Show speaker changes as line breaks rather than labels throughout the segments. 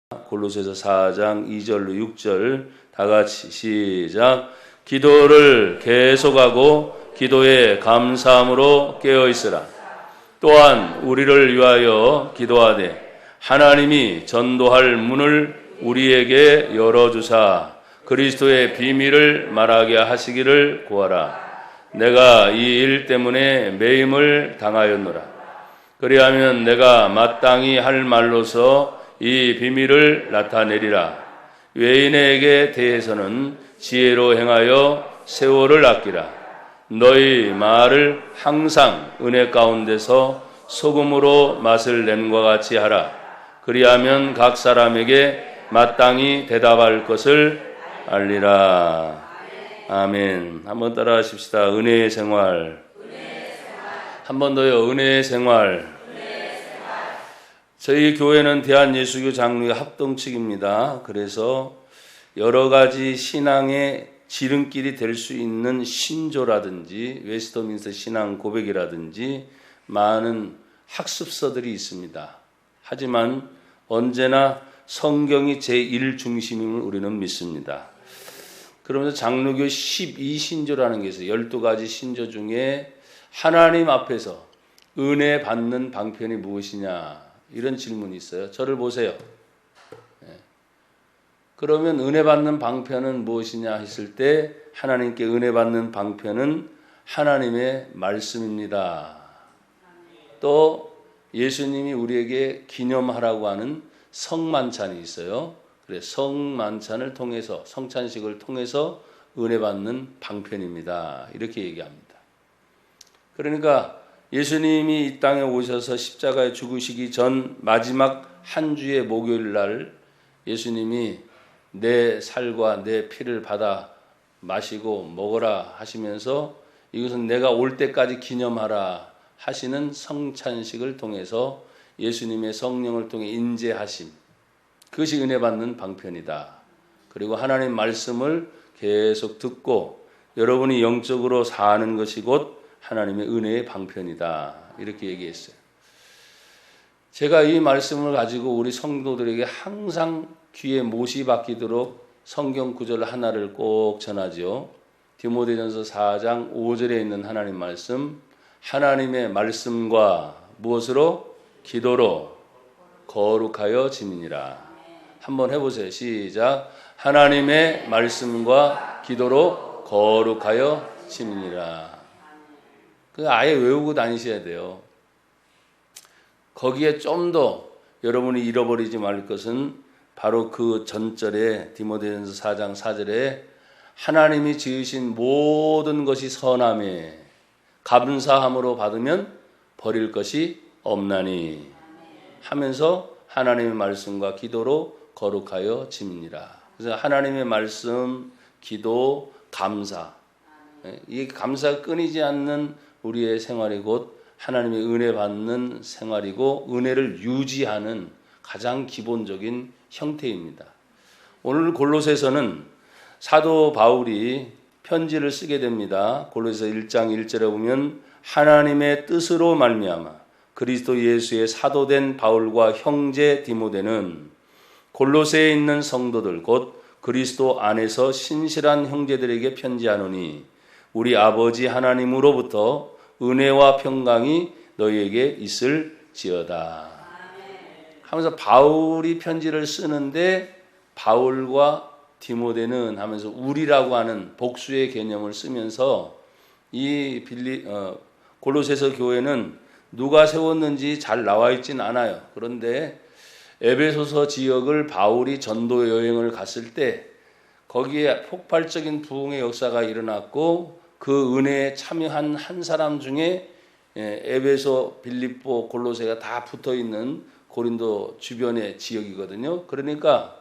골로새서 4장 2절로 6절 다 같이 시작. 기도를 계속하고 기도에 감사함으로 깨어 있으라. 또한 우리를 위하여 기도하되 하나님이 전도할 문을 우리에게 열어주사 그리스도의 비밀을 말하게 하시기를 구하라. 내가 이 일 때문에 매임을 당하였노라. 그리하면 내가 마땅히 할 말로서 이 비밀을 나타내리라. 외인에게 대해서는 지혜로 행하여 세월을 아끼라. 너희 말을 항상 은혜 가운데서 소금으로 맛을 낸과 같이 하라. 그리하면 각 사람에게 마땅히 대답할 것을 알리라. 아멘. 한번 따라 하십시다. 은혜의 생활. 한 번 더요. 은혜의 생활. 저희 교회는 대한예수교 장로의 합동측입니다. 그래서 여러 가지 신앙의 지름길이 될 수 있는 신조라든지 웨스터민스터 신앙 고백이라든지 많은 학습서들이 있습니다. 하지만 언제나 성경이 제1중심임을 우리는 믿습니다. 그러면서 장로교 12신조라는 게 있어요. 12가지 신조 중에 하나님 앞에서 은혜 받는 방편이 무엇이냐 이런 질문이 있어요. 저를 보세요. 그러면 은혜 받는 방편은 무엇이냐 했을 때 하나님께 은혜 받는 방편은 하나님의 말씀입니다. 또 예수님이 우리에게 기념하라고 하는 성만찬이 있어요. 그래서 성만찬을 통해서 성찬식을 통해서 은혜 받는 방편입니다. 이렇게 얘기합니다. 그러니까 예수님이 이 땅에 오셔서 십자가에 죽으시기 전 마지막 한 주의 목요일 날 예수님이 내 살과 내 피를 받아 마시고 먹어라 하시면서 이것은 내가 올 때까지 기념하라 하시는 성찬식을 통해서 예수님의 성령을 통해 인재하심, 그것이 은혜 받는 방편이다. 그리고 하나님 말씀을 계속 듣고 여러분이 영적으로 사는 것이 곧 하나님의 은혜의 방편이다. 이렇게 얘기했어요. 제가 이 말씀을 가지고 우리 성도들에게 항상 귀에 못이 박히도록 성경 구절 하나를 꼭 전하죠. 디모데전서 4장 5절에 있는 하나님 말씀, 하나님의 말씀과 무엇으로? 기도로 거룩하여 지니라. 한번 해보세요. 시작. 하나님의 말씀과 기도로 거룩하여 지니라. 그 아예 외우고 다니셔야 돼요. 거기에 좀 더 여러분이 잃어버리지 말 것은 바로 그 전절에 디모데전서 4장 4절에 하나님이 지으신 모든 것이 선함에 감사함으로 받으면 버릴 것이 없나니 하면서 하나님의 말씀과 기도로 거룩하여 지니라. 그래서 하나님의 말씀, 기도, 감사, 이 감사가 끊이지 않는 우리의 생활이 곧 하나님의 은혜 받는 생활이고 은혜를 유지하는 가장 기본적인 형태입니다. 오늘 골로새서는 사도 바울이 편지를 쓰게 됩니다. 골로새서 1장 1절에 보면 하나님의 뜻으로 말미암아 그리스도 예수의 사도된 바울과 형제 디모데는 골로새에 있는 성도들 곧 그리스도 안에서 신실한 형제들에게 편지하노니 우리 아버지 하나님으로부터 은혜와 평강이 너희에게 있을지어다. 하면서 바울이 편지를 쓰는데 바울과 디모데는 하면서 우리라고 하는 복수의 개념을 쓰면서 이 골로새서 교회는 누가 세웠는지 잘 나와 있진 않아요. 그런데 에베소서 지역을 바울이 전도 여행을 갔을 때 거기에 폭발적인 부흥의 역사가 일어났고 그 은혜에 참여한 한 사람 중에 에베소, 빌립보, 골로새가 다 붙어있는 고린도 주변의 지역이거든요. 그러니까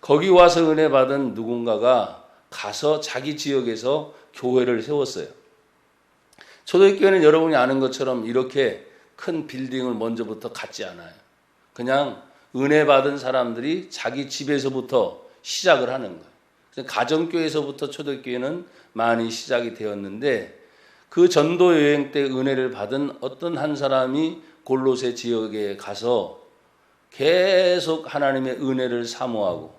거기 와서 은혜 받은 누군가가 가서 자기 지역에서 교회를 세웠어요. 초대교회는 여러분이 아는 것처럼 이렇게 큰 빌딩을 먼저부터 갖지 않아요. 그냥 은혜 받은 사람들이 자기 집에서부터 시작을 하는 거예요. 가정교회에서부터 초대교회는 많이 시작이 되었는데 그 전도 여행 때 은혜를 받은 어떤 한 사람이 골로새 지역에 가서 계속 하나님의 은혜를 사모하고,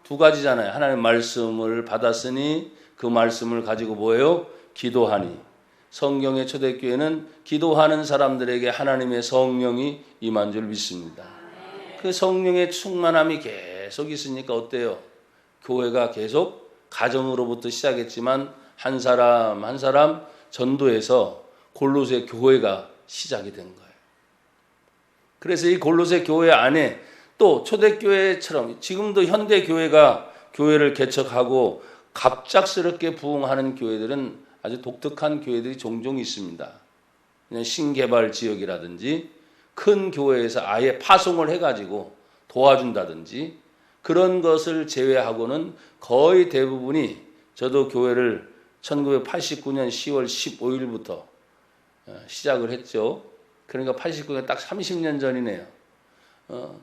두 가지잖아요. 하나님의 말씀을 받았으니 그 말씀을 가지고 뭐예요? 기도하니. 성경의 초대교회는 기도하는 사람들에게 하나님의 성령이 임한 줄 믿습니다. 그 성령의 충만함이 계속 있으니까 어때요? 교회가 계속 가정으로부터 시작했지만 한 사람 한 사람 전도해서 골로새 교회가 시작이 된 거예요. 그래서 이 골로새 교회 안에 또 초대교회처럼 지금도 현대 교회가 교회를 개척하고 갑작스럽게 부흥하는 교회들은 아주 독특한 교회들이 종종 있습니다. 그냥 신개발 지역이라든지 큰 교회에서 아예 파송을 해가지고 도와준다든지 그런 것을 제외하고는 거의 대부분이, 저도 교회를 1989년 10월 15일부터 시작을 했죠. 그러니까 89년 딱 30년 전이네요.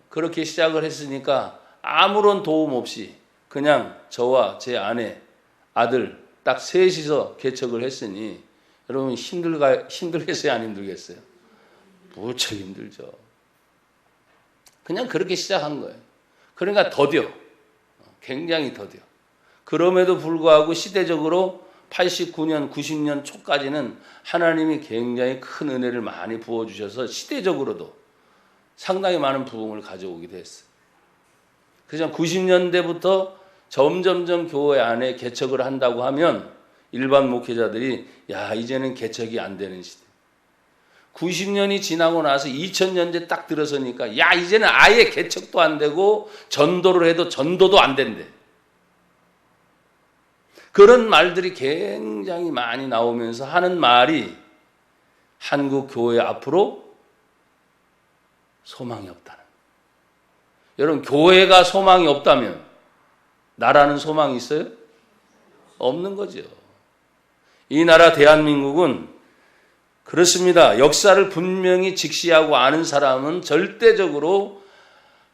그렇게 시작을 했으니까 아무런 도움 없이 그냥 저와 제 아내, 아들 딱 셋이서 개척을 했으니 여러분 힘들겠어요? 안 힘들겠어요? 무척 힘들죠. 그냥 그렇게 시작한 거예요. 그러니까 더뎌. 굉장히 더뎌. 그럼에도 불구하고 시대적으로 89년, 90년 초까지는 하나님이 굉장히 큰 은혜를 많이 부어주셔서 시대적으로도 상당히 많은 부흥을 가져오기도 했어요. 그래서 90년대부터 점점점 교회 안에 개척을 한다고 하면 일반 목회자들이 야, 이제는 개척이 안 되는 시대. 90년이 지나고 나서 2000년대 딱 들어서니까 야, 이제는 아예 개척도 안 되고 전도를 해도 전도도 안 된대. 그런 말들이 굉장히 많이 나오면서 하는 말이 한국 교회 앞으로 소망이 없다는. 여러분, 교회가 소망이 없다면 나라는 소망이 있어요? 없는 거죠. 이 나라 대한민국은 그렇습니다. 역사를 분명히 직시하고 아는 사람은 절대적으로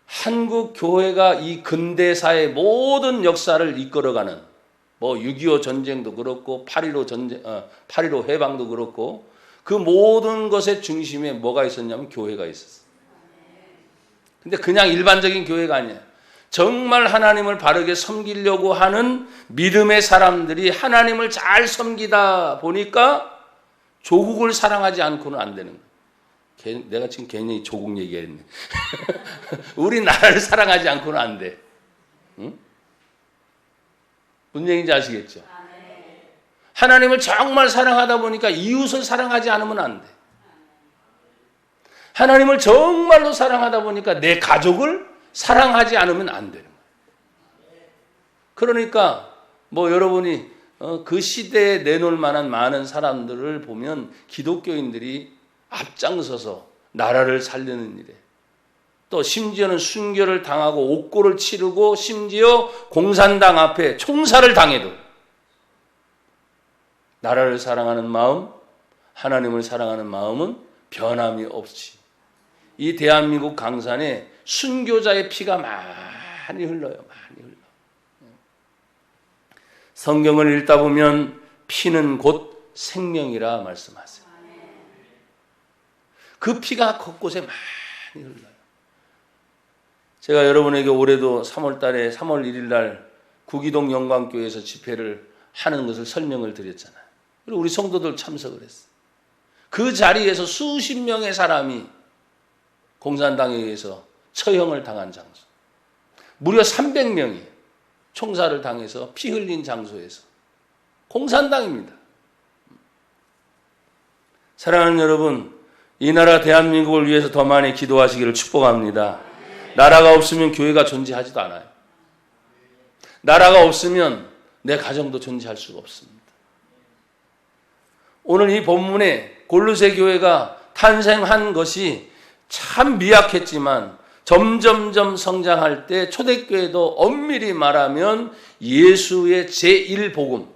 한국 교회가 이 근대사의 모든 역사를 이끌어가는, 뭐 6.25 전쟁도 그렇고 8.15 해방도 그렇고 그 모든 것의 중심에 뭐가 있었냐면 교회가 있었어요. 근데 그냥 일반적인 교회가 아니에요. 정말 하나님을 바르게 섬기려고 하는 믿음의 사람들이 하나님을 잘 섬기다 보니까 조국을 사랑하지 않고는 안 되는 거예요. 내가 지금 괜히 조국 얘기했네. 우리나라를 사랑하지 않고는 안 돼. 응? 무슨 얘기인지 아시겠죠? 하나님을 정말 사랑하다 보니까 이웃을 사랑하지 않으면 안 돼. 하나님을 정말로 사랑하다 보니까 내 가족을 사랑하지 않으면 안 되는 거예요. 그러니까 뭐 여러분이 그 시대에 내놓을 만한 많은 사람들을 보면 기독교인들이 앞장서서 나라를 살리는 일에, 또 심지어는 순교를 당하고 옥고를 치르고 심지어 공산당 앞에 총살을 당해도 나라를 사랑하는 마음, 하나님을 사랑하는 마음은 변함이 없이 이 대한민국 강산에 순교자의 피가 많이 흘러요. 많이 흘러. 성경을 읽다 보면 피는 곧 생명이라 말씀하세요. 그 피가 곳곳에 많이 흘러요. 제가 여러분에게 올해도 3월 1일 날 구기동 영광교회에서 집회를 하는 것을 설명을 드렸잖아요. 그리고 우리 성도들 참석을 했어요. 그 자리에서 수십 명의 사람이 공산당에 의해서 처형을 당한 장소. 무려 300명이 총살을 당해서 피 흘린 장소에서. 공산당입니다. 사랑하는 여러분, 이 나라 대한민국을 위해서 더 많이 기도하시기를 축복합니다. 나라가 없으면 교회가 존재하지도 않아요. 나라가 없으면 내 가정도 존재할 수가 없습니다. 오늘 이 본문에 골로새 교회가 탄생한 것이 참 미약했지만 점점점 성장할 때 초대교회도 엄밀히 말하면 예수의 제1복음,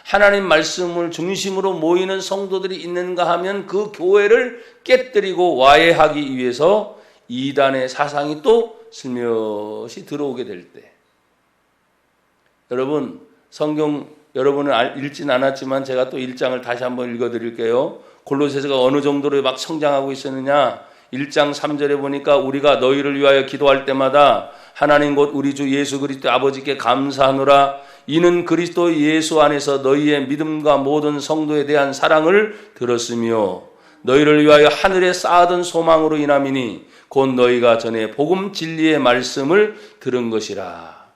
하나님 말씀을 중심으로 모이는 성도들이 있는가 하면 그 교회를 깨뜨리고 와해하기 위해서 이단의 사상이 또 슬며시 들어오게 될 때, 여러분 성경 여러분은 읽진 않았지만 제가 또 1장을 다시 한번 읽어드릴게요. 골로새서가 어느 정도로 막 성장하고 있었느냐, 1장 3절에 보니까 우리가 너희를 위하여 기도할 때마다 하나님 곧 우리 주 예수 그리스도 아버지께 감사하노라. 이는 그리스도 예수 안에서 너희의 믿음과 모든 성도에 대한 사랑을 들었으며 너희를 위하여 하늘에 쌓아둔 소망으로 인함이니 곧 너희가 전에 복음 진리의 말씀을 들은 것이라.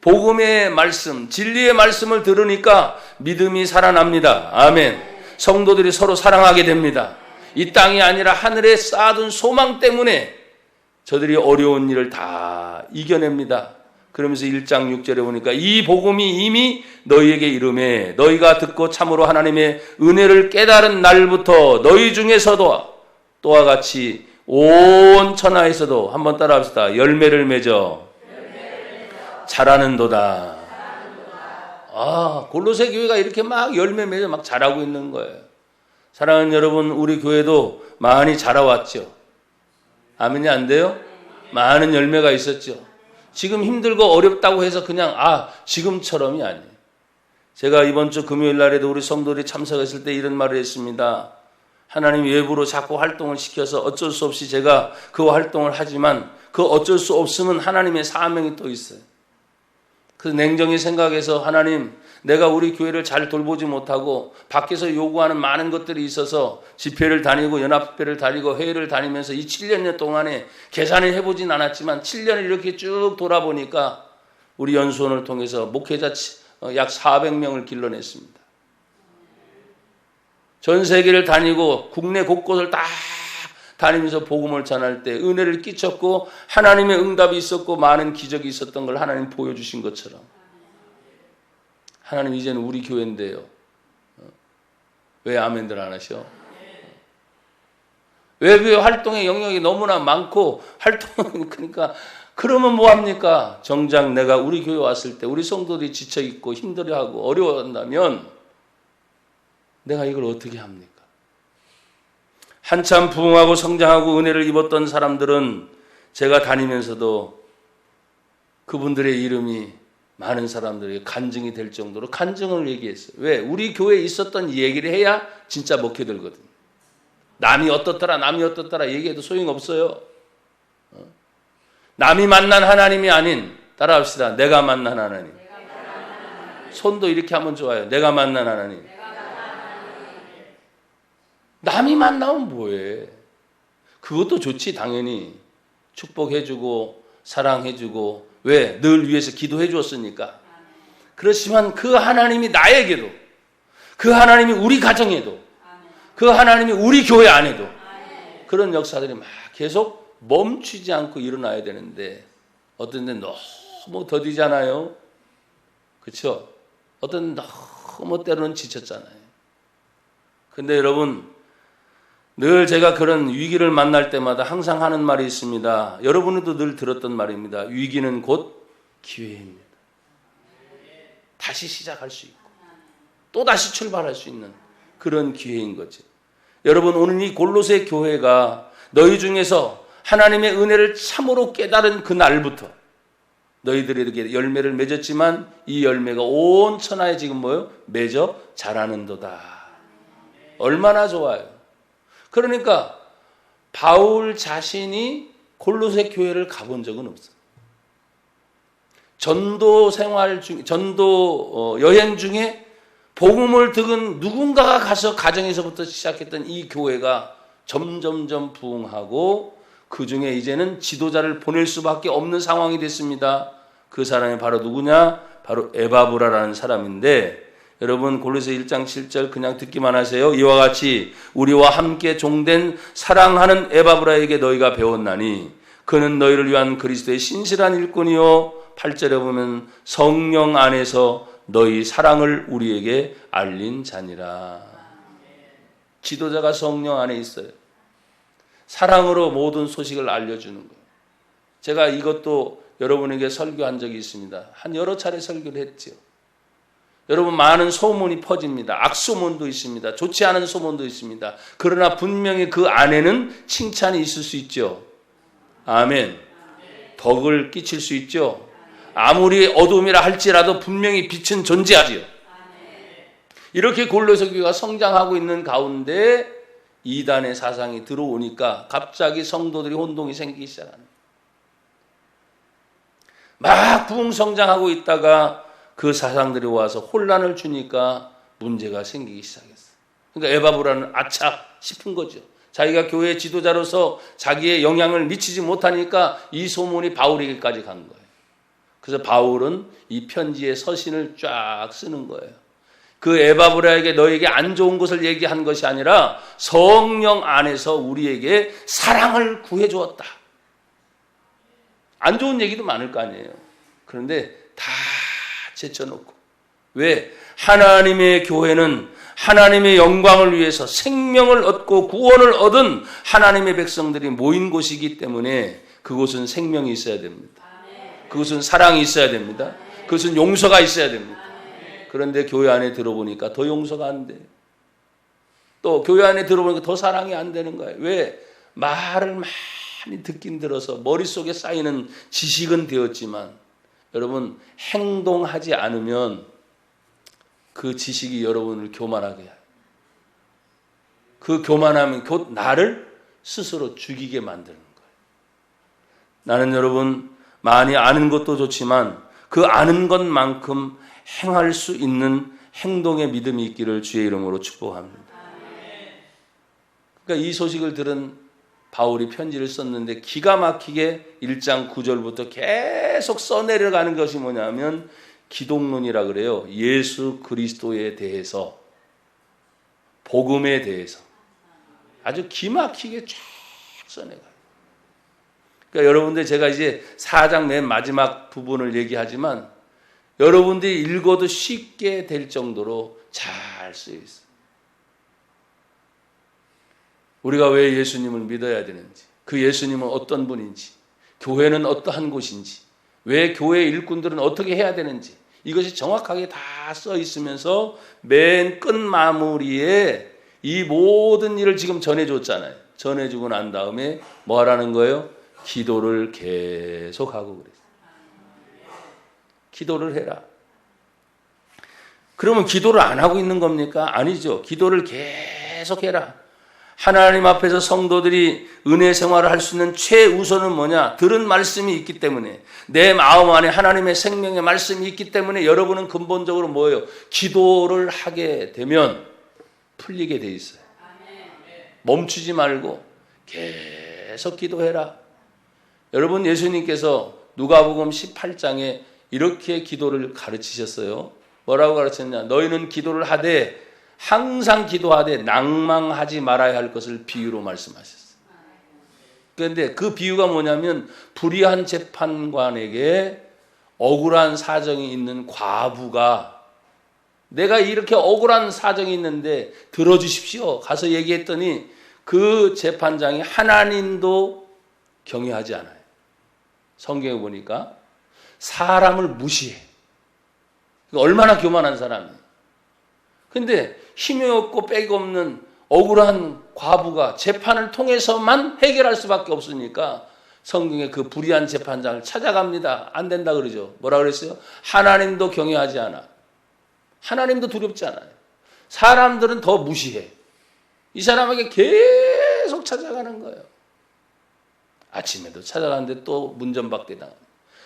복음의 말씀, 진리의 말씀을 들으니까 믿음이 살아납니다. 아멘. 성도들이 서로 사랑하게 됩니다. 이 땅이 아니라 하늘에 쌓아둔 소망 때문에 저들이 어려운 일을 다 이겨냅니다. 그러면서 1장 6절에 보니까 이 복음이 이미 너희에게 이르매 너희가 듣고 참으로 하나님의 은혜를 깨달은 날부터 너희 중에서도 또와 같이 온 천하에서도 한번 따라합시다. 열매를 맺어 자라는도다. 골로새 교회가 이렇게 막 열매 맺어 막 자라고 있는 거예요. 사랑하는 여러분, 우리 교회도 많이 자라왔죠. 아멘이 안 돼요? 많은 열매가 있었죠. 지금 힘들고 어렵다고 해서 그냥 지금처럼이 아니에요. 제가 이번 주 금요일 날에도 우리 성도들이 참석했을 때 이런 말을 했습니다. 하나님 외부로 자꾸 활동을 시켜서 어쩔 수 없이 제가 그 활동을 하지만 그 어쩔 수 없으면 하나님의 사명이 또 있어요. 그래서 냉정히 생각해서 하나님, 내가 우리 교회를 잘 돌보지 못하고 밖에서 요구하는 많은 것들이 있어서 집회를 다니고 연합회를 다니고 회의를 다니면서 이 7년 동안에 계산을 해보진 않았지만 7년을 이렇게 쭉 돌아보니까 우리 연수원을 통해서 목회자 약 400명을 길러냈습니다. 전 세계를 다니고 국내 곳곳을 다 다니면서 복음을 전할 때 은혜를 끼쳤고 하나님의 응답이 있었고 많은 기적이 있었던 걸 하나님 보여주신 것처럼 하나님 이제는 우리 교회인데요. 왜 아멘들 안 하셔? 외부의 활동의 영역이 너무나 많고 그러니까 그러면 뭐합니까? 정작 내가 우리 교회 왔을 때 우리 성도들이 지쳐있고 힘들어하고 어려워한다면 내가 이걸 어떻게 합니까? 한참 부흥하고 성장하고 은혜를 입었던 사람들은 제가 다니면서도 그분들의 이름이 많은 사람들에게 간증이 될 정도로 간증을 얘기했어요. 왜? 우리 교회에 있었던 얘기를 해야 진짜 먹혀들거든요. 남이 어떻더라 얘기해도 소용없어요. 남이 만난 하나님이 아닌, 따라합시다. 내가 만난 하나님. 손도 이렇게 하면 좋아요. 내가 만난 하나님. 남이 만나면 뭐해? 그것도 좋지, 당연히. 축복해주고 사랑해주고 왜? 늘 위해서 기도해 주었으니까. 그렇지만 그 하나님이 나에게도, 그 하나님이 우리 가정에도, 그 하나님이 우리 교회 안에도 그런 역사들이 막 계속 멈추지 않고 일어나야 되는데 어떤 데는 너무 더디잖아요. 그렇죠? 어떤 데는 너무 때로는 지쳤잖아요. 근데 여러분, 늘 제가 그런 위기를 만날 때마다 항상 하는 말이 있습니다. 여러분도 늘 들었던 말입니다. 위기는 곧 기회입니다. 다시 시작할 수 있고 또 다시 출발할 수 있는 그런 기회인 거지. 여러분, 오늘 이 골로새 교회가 너희 중에서 하나님의 은혜를 참으로 깨달은 그 날부터 너희들이 이렇게 열매를 맺었지만 이 열매가 온 천하에 지금 맺어 자라는도다. 얼마나 좋아요. 그러니까 바울 자신이 골로새 교회를 가본 적은 없어요. 전도 여행 중에 복음을 듣은 누군가가 가서 가정에서부터 시작했던 이 교회가 점점점 부흥하고 그 중에 이제는 지도자를 보낼 수밖에 없는 상황이 됐습니다. 그 사람이 바로 누구냐? 바로 에바브라라는 사람인데, 여러분 골로새 1장 7절 그냥 듣기만 하세요. 이와 같이 우리와 함께 종된 사랑하는 에바브라에게 너희가 배웠나니 그는 너희를 위한 그리스도의 신실한 일꾼이요. 8절에 보면 성령 안에서 너희 사랑을 우리에게 알린 자니라. 지도자가 성령 안에 있어요. 사랑으로 모든 소식을 알려주는 거예요. 제가 이것도 여러분에게 설교한 적이 있습니다. 한 여러 차례 설교를 했죠. 여러분, 많은 소문이 퍼집니다. 악소문도 있습니다. 좋지 않은 소문도 있습니다. 그러나 분명히 그 안에는 칭찬이 있을 수 있죠. 아멘. 덕을 끼칠 수 있죠. 아무리 어둠이라 할지라도 분명히 빛은 존재하지요. 이렇게 골로새 교회가 성장하고 있는 가운데 이단의 사상이 들어오니까 갑자기 성도들이 혼동이 생기기 시작하는 거예요. 막 부흥성장하고 있다가 그 사상들이 와서 혼란을 주니까 문제가 생기기 시작했어요. 그러니까 에바브라는 아차 싶은 거죠. 자기가 교회 지도자로서 자기의 영향을 미치지 못하니까 이 소문이 바울에게까지 간 거예요. 그래서 바울은 이 편지의 서신을 쫙 쓰는 거예요. 그 에바브라에게 너에게 안 좋은 것을 얘기한 것이 아니라 성령 안에서 우리에게 사랑을 구해 주었다. 안 좋은 얘기도 많을 거 아니에요. 그런데 다 제쳐놓고. 왜? 하나님의 교회는 하나님의 영광을 위해서 생명을 얻고 구원을 얻은 하나님의 백성들이 모인 곳이기 때문에 그곳은 생명이 있어야 됩니다. 그것은 사랑이 있어야 됩니다. 그것은 용서가 있어야 됩니다. 그런데 교회 안에 들어보니까 더 용서가 안 돼요. 또 교회 안에 들어보니까 더 사랑이 안 되는 거예요. 왜? 말을 많이 듣긴 들어서 머릿속에 쌓이는 지식은 되었지만 여러분 행동하지 않으면 그 지식이 여러분을 교만하게 해요. 그 교만함이 곧 나를 스스로 죽이게 만드는 거예요. 나는 여러분 많이 아는 것도 좋지만 그 아는 것만큼 행할 수 있는 행동의 믿음이 있기를 주의 이름으로 축복합니다. 그러니까 이 소식을 들은 바울이 편지를 썼는데 기가 막히게 1장 9절부터 계속 써내려가는 것이 뭐냐면 기독론이라 그래요. 예수 그리스도에 대해서, 복음에 대해서 아주 기막히게 쫙 써내가요. 그러니까 여러분들 제가 이제 4장 맨 마지막 부분을 얘기하지만 여러분들이 읽어도 쉽게 될 정도로 잘 쓰여 있어요. 우리가 왜 예수님을 믿어야 되는지, 그 예수님은 어떤 분인지, 교회는 어떠한 곳인지, 왜 교회 일꾼들은 어떻게 해야 되는지 이것이 정확하게 다 써 있으면서 맨 끝 마무리에 이 모든 일을 지금 전해줬잖아요. 전해주고 난 다음에 뭐 하라는 거예요? 기도를 계속하고 그랬어요. 기도를 해라. 그러면 기도를 안 하고 있는 겁니까? 아니죠. 기도를 계속해라. 하나님 앞에서 성도들이 은혜 생활을 할 수 있는 최우선은 뭐냐? 들은 말씀이 있기 때문에, 내 마음 안에 하나님의 생명의 말씀이 있기 때문에 여러분은 근본적으로 뭐예요? 기도를 하게 되면 풀리게 돼 있어요. 멈추지 말고 계속 기도해라. 여러분, 예수님께서 누가복음 18장에 이렇게 기도를 가르치셨어요. 뭐라고 가르쳤냐? 너희는 기도를 하되 항상 기도하되 낭망하지 말아야 할 것을 비유로 말씀하셨어요. 그런데 그 비유가 뭐냐면 불의한 재판관에게 억울한 사정이 있는 과부가, 내가 이렇게 억울한 사정이 있는데 들어주십시오 가서 얘기했더니 그 재판장이 하나님도 경외하지 않아요. 성경에 보니까 사람을 무시해. 얼마나 교만한 사람이에요. 근데 힘이 없고 빽이 없는 억울한 과부가 재판을 통해서만 해결할 수밖에 없으니까 성경에 그 불의한 재판장을 찾아갑니다. 안 된다 그러죠. 뭐라 그랬어요? 하나님도 경외하지 않아. 하나님도 두렵지 않아요. 사람들은 더 무시해. 이 사람에게 계속 찾아가는 거예요. 아침에도 찾아가는데 또 문전박대 당하고,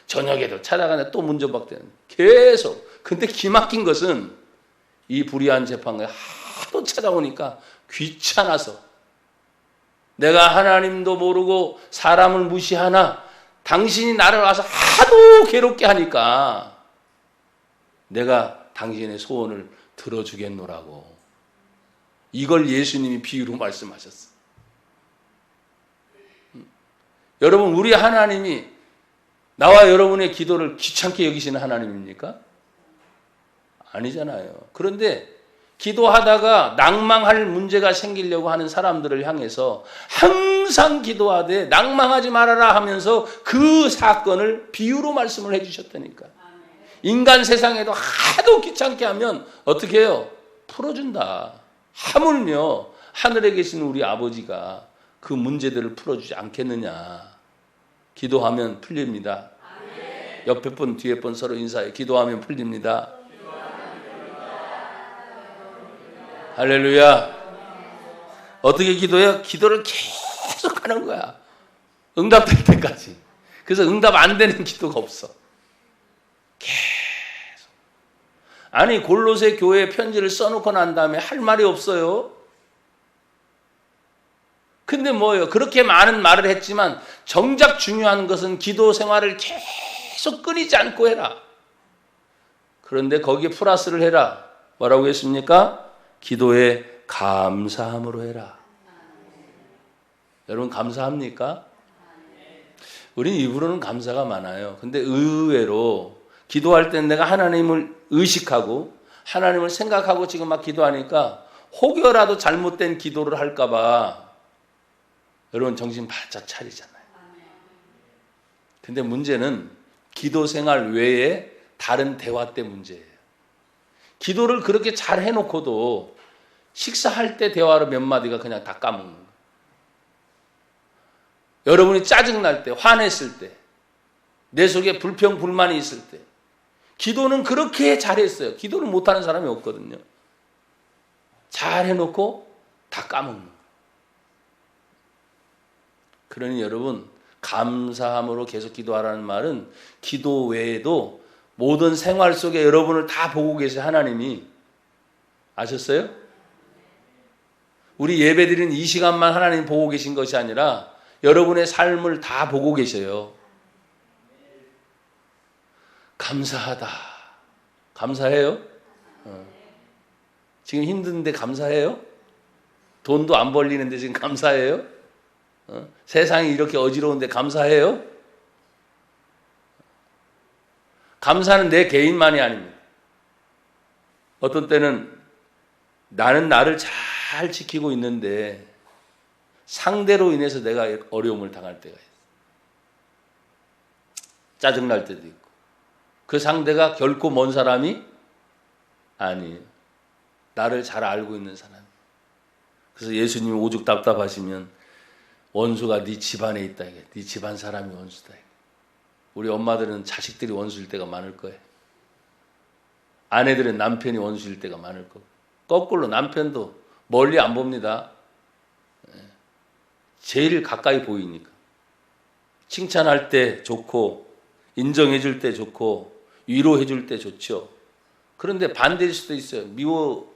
저녁에도 찾아가는데 또 문전박대 당하고, 계속. 근데 기막힌 것은 이 불의한 재판관이 하도 찾아오니까 귀찮아서, 내가 하나님도 모르고 사람을 무시하나 당신이 나를 와서 하도 괴롭게 하니까 내가 당신의 소원을 들어주겠노라고. 이걸 예수님이 비유로 말씀하셨어요. 여러분, 우리 하나님이 나와 여러분의 기도를 귀찮게 여기시는 하나님입니까? 아니잖아요. 그런데 기도하다가 낭망할 문제가 생기려고 하는 사람들을 향해서 항상 기도하되 낭망하지 말아라 하면서 그 사건을 비유로 말씀을 해주셨다니까. 인간 세상에도 하도 귀찮게 하면 어떻게 해요? 풀어준다. 하물며 하늘에 계신 우리 아버지가 그 문제들을 풀어주지 않겠느냐. 기도하면 풀립니다. 옆에 분 뒤에 분 서로 인사해. 기도하면 풀립니다. 할렐루야. 어떻게 기도해요? 기도를 계속 하는 거야. 응답될 때까지. 그래서 응답 안 되는 기도가 없어. 계속. 아니 골로새 교회에 편지를 써놓고 난 다음에 할 말이 없어요. 근데 뭐예요? 그렇게 많은 말을 했지만 정작 중요한 것은 기도 생활을 계속 끊이지 않고 해라. 그런데 거기에 플러스를 해라. 뭐라고 했습니까? 기도에 감사함으로 해라. 여러분 감사합니까? 우리는 입으로는 감사가 많아요. 근데 의외로 기도할 때 내가 하나님을 의식하고 하나님을 생각하고 지금 막 기도하니까 혹여라도 잘못된 기도를 할까 봐 여러분 정신 바짝 차리잖아요. 근데 문제는 기도 생활 외에 다른 대화 때 문제예요. 기도를 그렇게 잘 해놓고도 식사할 때 대화로 몇 마디가 그냥 다 까먹는 거예요. 여러분이 짜증날 때, 화냈을 때, 내 속에 불평, 불만이 있을 때 기도는 그렇게 잘했어요. 기도를 못하는 사람이 없거든요. 잘 해놓고 다 까먹는 거예요. 그러니 여러분 감사함으로 계속 기도하라는 말은 기도 외에도 모든 생활 속에 여러분을 다 보고 계세요. 하나님이. 아셨어요? 우리 예배드리는 이 시간만 하나님 보고 계신 것이 아니라 여러분의 삶을 다 보고 계셔요. 감사하다. 감사해요? 지금 힘든데 감사해요? 돈도 안 벌리는데 지금 감사해요? 세상이 이렇게 어지러운데 감사해요? 감사는 내 개인만이 아닙니다. 어떤 때는 나는 나를 잘 지키고 있는데 상대로 인해서 내가 어려움을 당할 때가 있어요. 짜증날 때도 있고. 그 상대가 결코 먼 사람이 아니에요. 나를 잘 알고 있는 사람. 그래서 예수님이 오죽 답답하시면 원수가 네 집안에 있다. 네 집안 사람이 원수다. 우리 엄마들은 자식들이 원수일 때가 많을 거예요. 아내들은 남편이 원수일 때가 많을 거고. 거꾸로 남편도 멀리 안 봅니다. 제일 가까이 보이니까. 칭찬할 때 좋고 인정해 줄 때 좋고 위로해 줄 때 좋죠. 그런데 반대일 수도 있어요.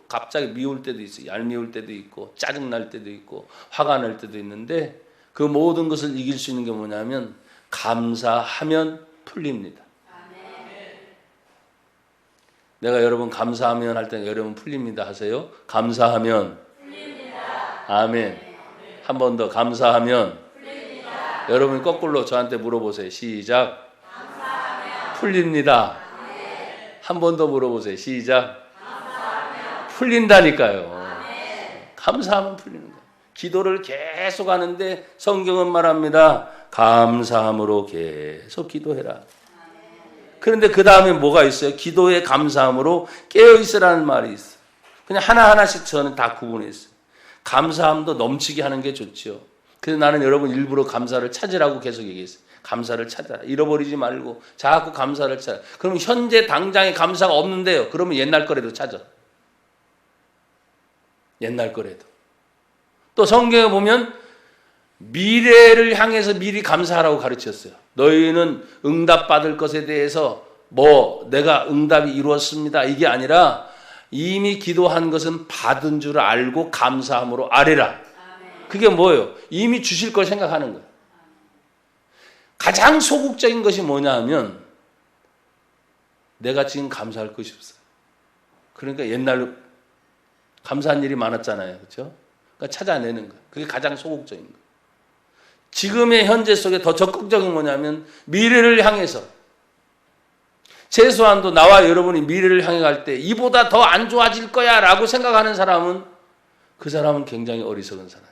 갑자기 미울 때도 있어요. 얄미울 때도 있고 짜증날 때도 있고 화가 날 때도 있는데 그 모든 것을 이길 수 있는 게 뭐냐면 감사하면 풀립니다. 내가 여러분 감사하면 할 때 여러분 풀립니다 하세요. 감사하면 풀립니다. 아멘. 한 번 더 감사하면 풀립니다. 여러분 거꾸로 저한테 물어보세요. 시작. 감사하면 풀립니다. 한 번 더 물어보세요. 시작. 감사하면 풀린다니까요. 아멘. 감사하면 풀리는 거예요. 기도를 계속 하는데 성경은 말합니다. 감사함으로 계속 기도해라. 그런데 그 다음에 뭐가 있어요? 기도의 감사함으로 깨어있으라는 말이 있어요. 그냥 하나하나씩 저는 다 구분했어요. 감사함도 넘치게 하는 게 좋죠. 그래서 나는 여러분 일부러 감사를 찾으라고 계속 얘기했어요. 감사를 찾아라. 잃어버리지 말고 자꾸 감사를 찾아. 그럼 현재 당장에 감사가 없는데요. 그러면 옛날 거라도 찾아. 옛날 거라도. 또 성경에 보면 미래를 향해서 미리 감사하라고 가르쳤어요. 너희는 응답받을 것에 대해서 내가 응답이 이루었습니다. 이게 아니라 이미 기도한 것은 받은 줄 알고 감사함으로 아뢰라. 그게 뭐예요? 이미 주실 걸 생각하는 거예요. 가장 소극적인 것이 뭐냐 하면 내가 지금 감사할 것이 없어요. 그러니까 옛날로 감사한 일이 많았잖아요. 그렇죠? 그러니까 찾아내는 거예요. 그게 가장 소극적인 거예요. 지금의 현재 속에 더 적극적인 뭐냐면 미래를 향해서 최소한도 나와 여러분이 미래를 향해 갈 때 이보다 더 안 좋아질 거야 라고 생각하는 사람은 그 사람은 굉장히 어리석은 사람.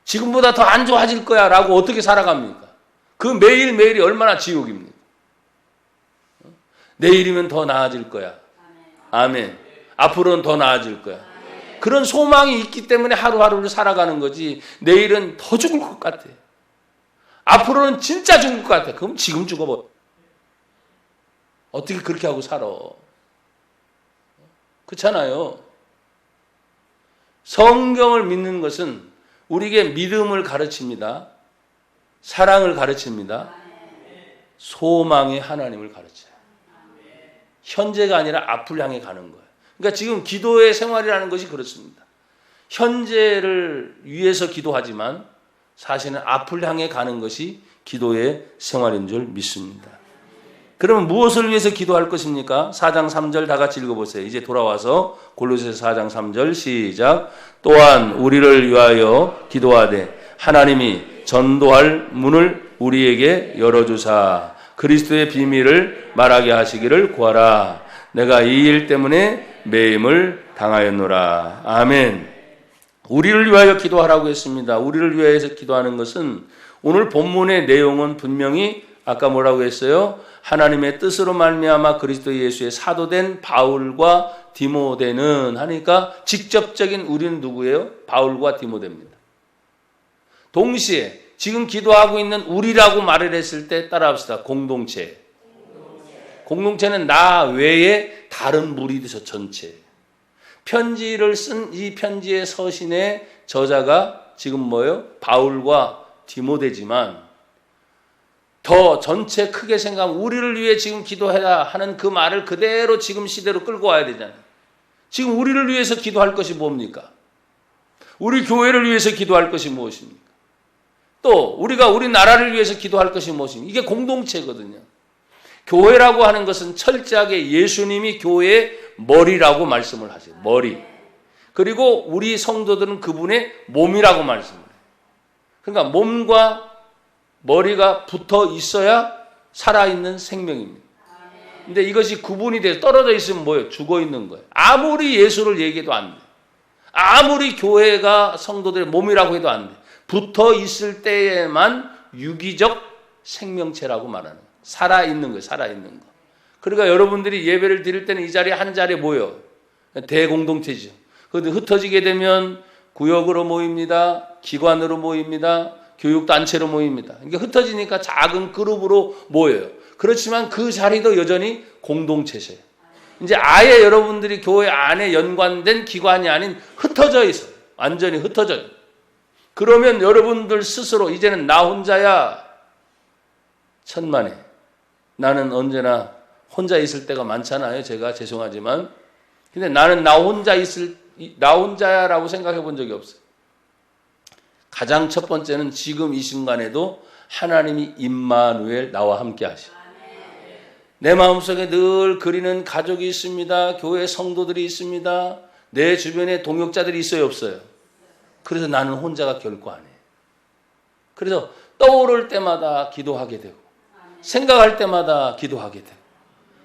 지금보다 더 안 좋아질 거야 라고 어떻게 살아갑니까? 그 매일매일이 얼마나 지옥입니까? 내일이면 더 나아질 거야. 아멘. 앞으로는 더 나아질 거야. 그런 소망이 있기 때문에 하루하루를 살아가는 거지. 내일은 더 죽을 것 같아. 앞으로는 진짜 죽을 것 같아. 그럼 지금 죽어버려. 어떻게 그렇게 하고 살아? 그렇잖아요. 성경을 믿는 것은 우리에게 믿음을 가르칩니다. 사랑을 가르칩니다. 소망의 하나님을 가르쳐요. 현재가 아니라 앞을 향해 가는 거예요. 그러니까 지금 기도의 생활이라는 것이 그렇습니다. 현재를 위해서 기도하지만 사실은 앞을 향해 가는 것이 기도의 생활인 줄 믿습니다. 그러면 무엇을 위해서 기도할 것입니까? 4장 3절 다 같이 읽어보세요. 이제 돌아와서 골로새서 4장 3절 시작. 또한 우리를 위하여 기도하되 하나님이 전도할 문을 우리에게 열어주사 그리스도의 비밀을 말하게 하시기를 구하라. 내가 이 일 때문에 매임을 당하였노라. 아멘. 우리를 위하여 기도하라고 했습니다. 우리를 위하여서 기도하는 것은 오늘 본문의 내용은 분명히 아까 뭐라고 했어요? 하나님의 뜻으로 말미암아 그리스도 예수의 사도된 바울과 디모데는 하니까 직접적인 우리는 누구예요? 바울과 디모데입니다. 동시에 지금 기도하고 있는 우리라고 말을 했을 때 따라합시다. 공동체. 공동체는 나 외에 다른 무리들 전체. 편지를 쓴 이 편지의 서신의 저자가 지금 뭐예요? 바울과 디모데지만 더 전체 크게 생각하면 우리를 위해 지금 기도해라 하는 그 말을 그대로 지금 시대로 끌고 와야 되잖아요. 지금 우리를 위해서 기도할 것이 뭡니까? 우리 교회를 위해서 기도할 것이 무엇입니까? 또 우리가 우리 나라를 위해서 기도할 것이 무엇입니까? 이게 공동체거든요. 교회라고 하는 것은 철저하게 예수님이 교회의 머리라고 말씀을 하세요. 머리. 그리고 우리 성도들은 그분의 몸이라고 말씀을 해요. 그러니까 몸과 머리가 붙어 있어야 살아있는 생명입니다. 근데 이것이 구분이 돼서 떨어져 있으면 뭐예요? 죽어 있는 거예요. 아무리 예수를 얘기해도 안 돼. 아무리 교회가 성도들의 몸이라고 해도 안 돼. 붙어 있을 때에만 유기적 생명체라고 말하는 거예요. 살아있는 거예요. 살아있는 거. 그러니까 여러분들이 예배를 드릴 때는 이 자리에 한 자리에 모여요. 대공동체죠. 그런데 흩어지게 되면 구역으로 모입니다. 기관으로 모입니다. 교육단체로 모입니다. 이게 흩어지니까 작은 그룹으로 모여요. 그렇지만 그 자리도 여전히 공동체세요. 이제 아예 여러분들이 교회 안에 연관된 기관이 아닌 흩어져 있어요. 완전히 흩어져요. 그러면 여러분들 스스로 이제는 나 혼자야. 천만에. 나는 언제나 혼자 있을 때가 많잖아요. 제가 죄송하지만. 근데 나는 나 혼자야라고 생각해 본 적이 없어요. 가장 첫 번째는 지금 이 순간에도 하나님이 임마누엘 나와 함께 하시오. 내 마음속에 늘 그리는 가족이 있습니다. 교회 성도들이 있습니다. 내 주변에 동역자들이 있어요, 없어요? 그래서 나는 혼자가 결코 안 해요. 그래서 떠오를 때마다 기도하게 되고 생각할 때마다 기도하게 되고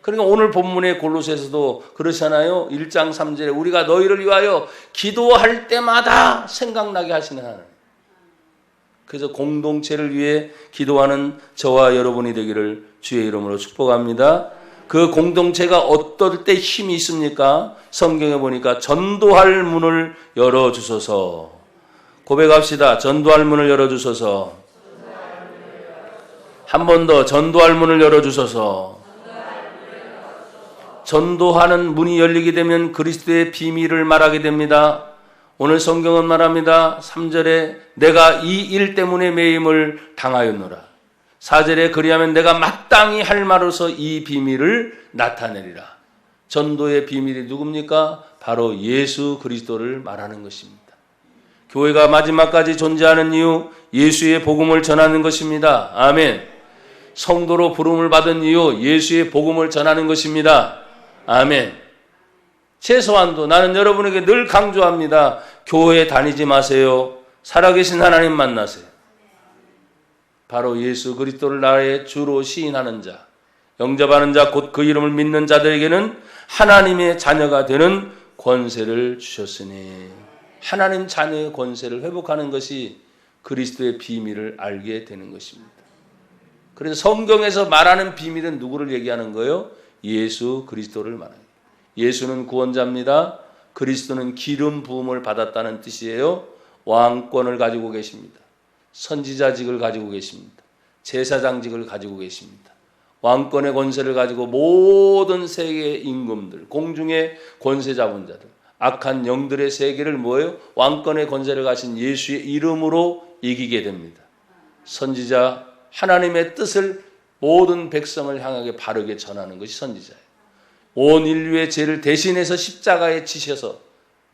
그러니까 오늘 본문의 골로새서도 그렇잖아요. 1장 3절에 우리가 너희를 위하여 기도할 때마다 생각나게 하시는 하나님. 그래서 공동체를 위해 기도하는 저와 여러분이 되기를 주의 이름으로 축복합니다. 그 공동체가 어떨 때 힘이 있습니까? 성경에 보니까 전도할 문을 열어주소서. 고백합시다. 전도할 문을 열어주소서. 한 번 더 전도할 문을 열어주소서. 전도하는 문이 열리게 되면 그리스도의 비밀을 말하게 됩니다. 오늘 성경은 말합니다. 3절에 내가 이 일 때문에 매임을 당하였노라. 4절에 그리하면 내가 마땅히 할 말로서 이 비밀을 나타내리라. 전도의 비밀이 누굽니까? 바로 예수 그리스도를 말하는 것입니다. 교회가 마지막까지 존재하는 이유 예수의 복음을 전하는 것입니다. 아멘. 성도로 부름을 받은 이유 예수의 복음을 전하는 것입니다. 아멘. 최소한도 나는 여러분에게 늘 강조합니다. 교회 다니지 마세요. 살아계신 하나님 만나세요. 바로 예수 그리스도를 나의 주로 시인하는 자, 영접하는 자, 곧 그 이름을 믿는 자들에게는 하나님의 자녀가 되는 권세를 주셨으니 하나님 자녀의 권세를 회복하는 것이 그리스도의 비밀을 알게 되는 것입니다. 그래서 성경에서 말하는 비밀은 누구를 얘기하는 거예요? 예수 그리스도를 말합니다. 예수는 구원자입니다. 그리스도는 기름 부음을 받았다는 뜻이에요. 왕권을 가지고 계십니다. 선지자직을 가지고 계십니다. 제사장직을 가지고 계십니다. 왕권의 권세를 가지고 모든 세계의 임금들, 공중의 권세 잡은 자들, 악한 영들의 세계를 뭐예요? 왕권의 권세를 가진 예수의 이름으로 이기게 됩니다. 선지자, 하나님의 뜻을 모든 백성을 향하게 바르게 전하는 것이 선지자예요. 온 인류의 죄를 대신해서 십자가에 지셔서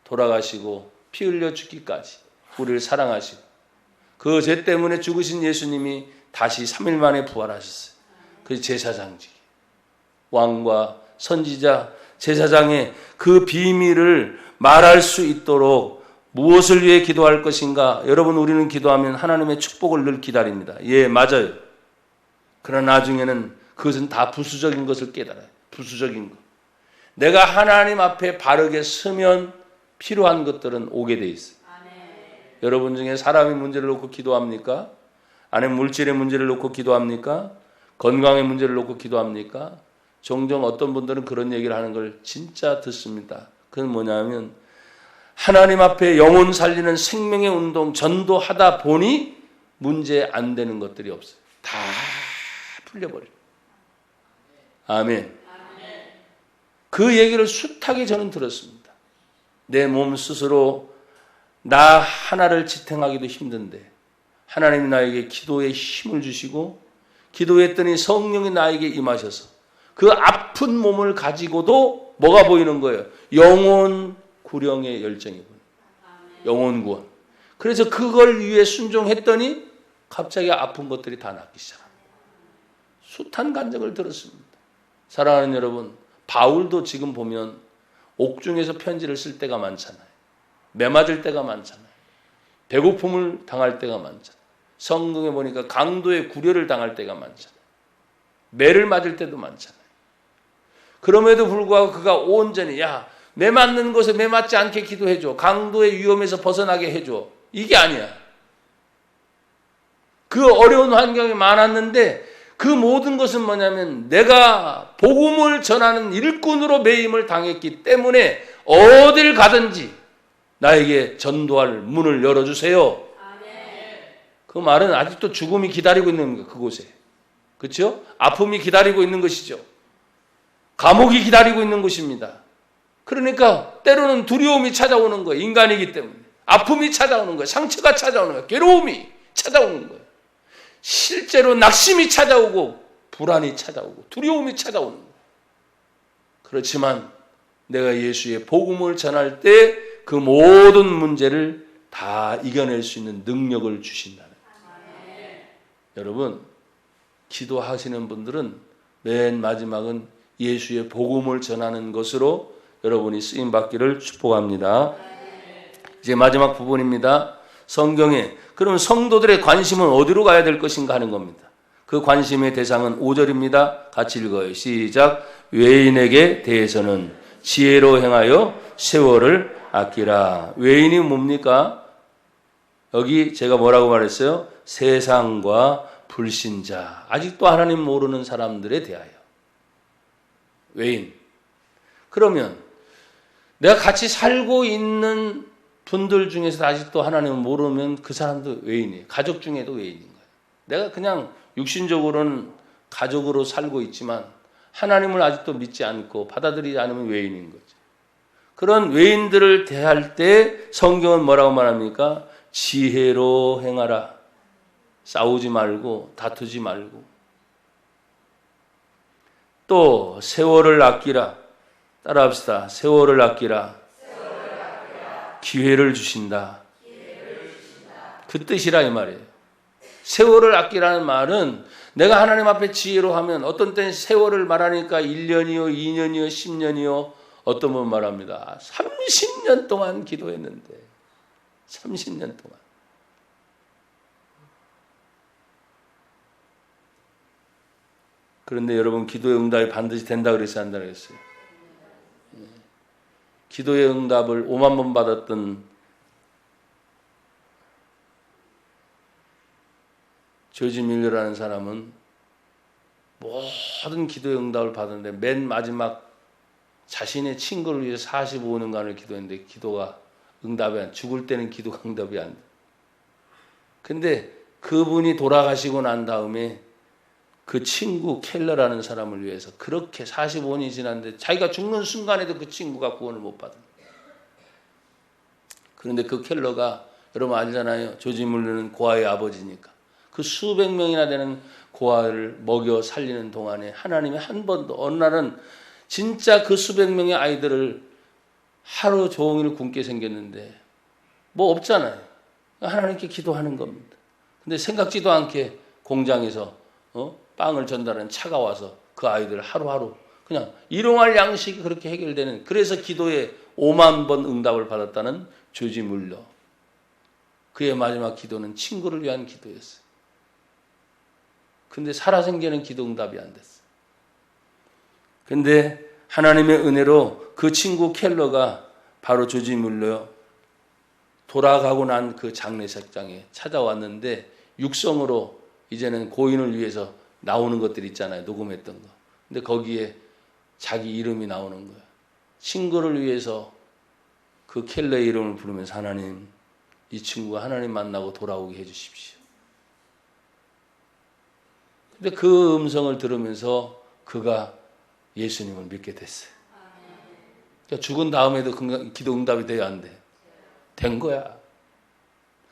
돌아가시고 피 흘려 죽기까지 우리를 사랑하시고 그 죄 때문에 죽으신 예수님이 다시 3일 만에 부활하셨어요. 그 제사장직, 왕과 선지자, 제사장의 그 비밀을 말할 수 있도록 무엇을 위해 기도할 것인가? 여러분, 우리는 기도하면 하나님의 축복을 늘 기다립니다. 예, 맞아요. 그러나 나중에는 그것은 다 부수적인 것을 깨달아요. 부수적인 것. 내가 하나님 앞에 바르게 서면 필요한 것들은 오게 돼 있어요. 여러분 중에 사람의 문제를 놓고 기도합니까? 아니면 물질의 문제를 놓고 기도합니까? 건강의 문제를 놓고 기도합니까? 종종 어떤 분들은 그런 얘기를 하는 걸 진짜 듣습니다. 그건 뭐냐면 하나님 앞에 영혼 살리는 생명의 운동 전도하다 보니 문제 안 되는 것들이 없어요. 다 풀려버려요. 아멘. 그 얘기를 숱하게 저는 들었습니다. 내 몸 스스로 나 하나를 지탱하기도 힘든데 하나님이 나에게 기도에 힘을 주시고 기도했더니 성령이 나에게 임하셔서 그 아픈 몸을 가지고도 뭐가 보이는 거예요? 영혼 구령의 열정이 보여요. 영혼 구원. 그래서 그걸 위해 순종했더니 갑자기 아픈 것들이 다 낫기 시작합니다. 숱한 간증을 들었습니다. 사랑하는 여러분, 바울도 지금 보면 옥중에서 편지를 쓸 때가 많잖아요. 매 맞을 때가 많잖아요. 배고픔을 당할 때가 많잖아요. 성경에 보니까 강도의 구려를 당할 때가 많잖아요. 매를 맞을 때도 많잖아요. 그럼에도 불구하고 그가 온전히 매 맞는 곳에 매 맞지 않게 기도해줘. 강도의 위험에서 벗어나게 해줘. 이게 아니야. 그 어려운 환경이 많았는데 그 모든 것은 뭐냐면 내가 복음을 전하는 일꾼으로 매임을 당했기 때문에 어딜 가든지 나에게 전도할 문을 열어주세요. 그 말은 아직도 죽음이 기다리고 있는 거예요. 그곳에. 그렇죠? 아픔이 기다리고 있는 것이죠. 감옥이 기다리고 있는 것입니다. 그러니까 때로는 두려움이 찾아오는 거예요. 인간이기 때문에. 아픔이 찾아오는 거예요. 상처가 찾아오는 거예요. 괴로움이 찾아오는 거예요. 실제로 낙심이 찾아오고 불안이 찾아오고 두려움이 찾아오는 거예요. 그렇지만 내가 예수의 복음을 전할 때 그 모든 문제를 다 이겨낼 수 있는 능력을 주신다는 거예요. 여러분, 기도하시는 분들은 맨 마지막은 예수의 복음을 전하는 것으로 여러분이 쓰임받기를 축복합니다. 이제 마지막 부분입니다. 성경에 그럼 성도들의 관심은 어디로 가야 될 것인가 하는 겁니다. 그 관심의 대상은 5절입니다. 같이 읽어요. 시작. 외인에게 대해서는 지혜로 행하여 세월을 아끼라. 외인이 뭡니까? 여기 제가 뭐라고 말했어요? 세상과 불신자, 아직도 하나님 모르는 사람들에 대하여. 외인. 그러면 내가 같이 살고 있는 분들 중에서 아직도 하나님을 모르면 그 사람도 외인이에요. 가족 중에도 외인인 거예요. 내가 그냥 육신적으로는 가족으로 살고 있지만 하나님을 아직도 믿지 않고 받아들이지 않으면 외인인 거죠. 그런 외인들을 대할 때 성경은 뭐라고 말합니까? 지혜로 행하라. 싸우지 말고 다투지 말고. 또 세월을 아끼라. 따라합시다. 세월을 아끼라. 기회를 주신다. 그 뜻이라 이 말이에요. 세월을 아끼라는 말은 내가 하나님 앞에 지혜로 하면 어떤 때는 세월을 말하니까 1년이요 2년이요 10년이요 어떤 분 말합니다. 30년 동안 기도했는데 30년 동안. 그런데 여러분, 기도의 응답이 반드시 된다 그랬어요, 안 된다 그랬어요? 기도의 응답을 5만 번 받았던 조지 밀러라는 사람은 모든 기도의 응답을 받았는데 맨 마지막 자신의 친구를 위해 45년간을 기도했는데 기도가 응답이 안 돼. 죽을 때는 기도가 응답이 안 돼. 근데 그분이 돌아가시고 난 다음에 그 친구 켈러라는 사람을 위해서 그렇게 45년이 지났는데 자기가 죽는 순간에도 그 친구가 구원을 못 받은 거예요. 그런데 그 켈러가 여러분 알잖아요. 조지 뮬러는 고아의 아버지니까. 그 수백 명이나 되는 고아를 먹여 살리는 동안에 하나님이 한 번도 어느 날은 진짜 그 수백 명의 아이들을 하루 종일 굶게 생겼는데 뭐 없잖아요. 하나님께 기도하는 겁니다. 근데 생각지도 않게 공장에서 빵을 전달하는 차가 와서 그 아이들 하루하루 그냥 일용할 양식이 그렇게 해결되는, 그래서 기도에 5만 번 응답을 받았다는 조지 뮬러. 그의 마지막 기도는 친구를 위한 기도였어요. 근데 살아생전은 기도 응답이 안 됐어요. 근데 하나님의 은혜로 그 친구 켈러가 바로 조지 뮬러 돌아가고 난 그 장례식장에 찾아왔는데 육성으로 이제는 고인을 위해서 나오는 것들 있잖아요. 녹음했던 거. 근데 거기에 자기 이름이 나오는 거예요. 친구를 위해서 그 켈러의 이름을 부르면서 하나님, 이 친구가 하나님 만나고 돌아오게 해주십시오. 근데 그 음성을 들으면서 그가 예수님을 믿게 됐어요. 그러니까 죽은 다음에도 기도 응답이 돼야 안 돼. 된 거야.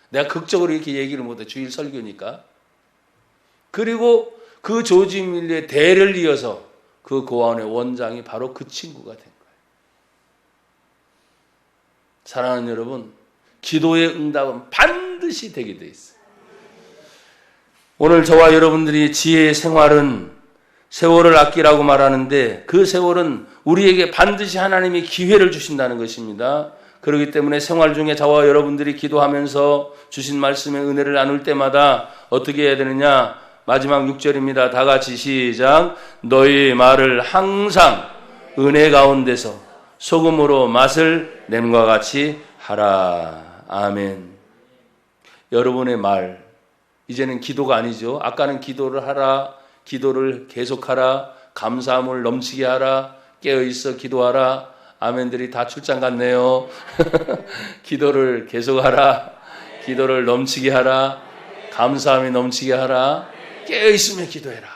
내가 극적으로 이렇게 얘기를 못해. 주일 설교니까. 그리고 그 조지 뮬러의 대를 이어서 그 고아원의 원장이 바로 그 친구가 된 거예요. 사랑하는 여러분, 기도의 응답은 반드시 되게 돼 있어요. 오늘 저와 여러분들이 지혜의 생활은 세월을 아끼라고 말하는데 그 세월은 우리에게 반드시 하나님이 기회를 주신다는 것입니다. 그렇기 때문에 생활 중에 저와 여러분들이 기도하면서 주신 말씀의 은혜를 나눌 때마다 어떻게 해야 되느냐? 마지막 6절입니다. 다 같이 시작. 너희 말을 항상 은혜 가운데서 소금으로 맛을 냄과 같이 하라. 아멘. 여러분의 말, 이제는 기도가 아니죠. 아까는 기도를 하라, 기도를 계속하라, 감사함을 넘치게 하라, 깨어있어 기도하라. 아멘들이 다 출장 갔네요. 기도를 계속하라, 기도를 넘치게 하라, 감사함이 넘치게 하라, 깨어있으며 기도해라.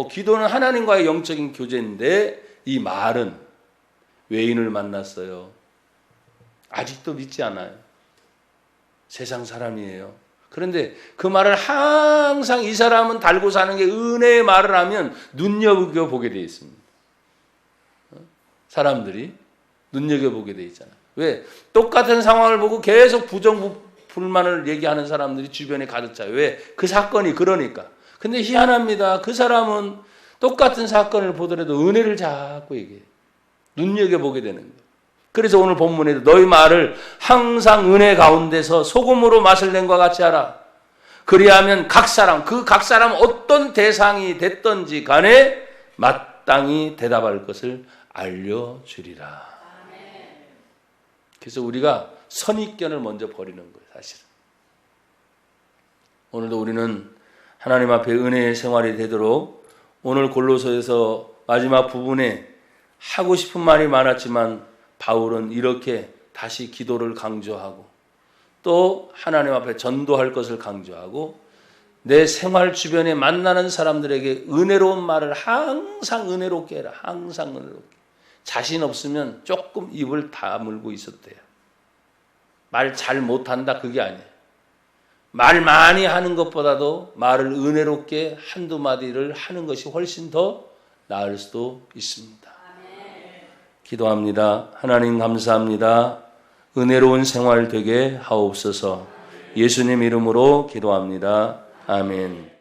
기도는 하나님과의 영적인 교제인데 이 말은 외인을 만났어요. 아직도 믿지 않아요. 세상 사람이에요. 그런데 그 말을 항상 이 사람은 달고 사는 게 은혜의 말을 하면 눈여겨보게 되어 있습니다. 사람들이 눈여겨보게 되어 있잖아요. 왜? 똑같은 상황을 보고 계속 불만을 얘기하는 사람들이 주변에 가득 차요. 왜? 그 사건이 그러니까. 근데 희한합니다. 그 사람은 똑같은 사건을 보더라도 은혜를 자꾸 얘기해요. 눈여겨보게 되는 거예요. 그래서 오늘 본문에도 너희 말을 항상 은혜 가운데서 소금으로 맛을 낸 것 같이 하라. 그리하면 각 사람 어떤 대상이 됐던지 간에 마땅히 대답할 것을 알려주리라. 그래서 우리가 선입견을 먼저 버리는 거예요. 사실은 오늘도 우리는 하나님 앞에 은혜의 생활이 되도록 오늘 골로새서 마지막 부분에 하고 싶은 말이 많았지만 바울은 이렇게 다시 기도를 강조하고 또 하나님 앞에 전도할 것을 강조하고 내 생활 주변에 만나는 사람들에게 은혜로운 말을 항상 은혜롭게 해라. 항상 은혜롭게. 자신 없으면 조금 입을 다물고 있어도 돼요. 말 잘 못한다 그게 아니에요. 말 많이 하는 것보다도 말을 은혜롭게 한두 마디를 하는 것이 훨씬 더 나을 수도 있습니다. 기도합니다. 하나님 감사합니다. 은혜로운 생활 되게 하옵소서. 예수님 이름으로 기도합니다. 아멘.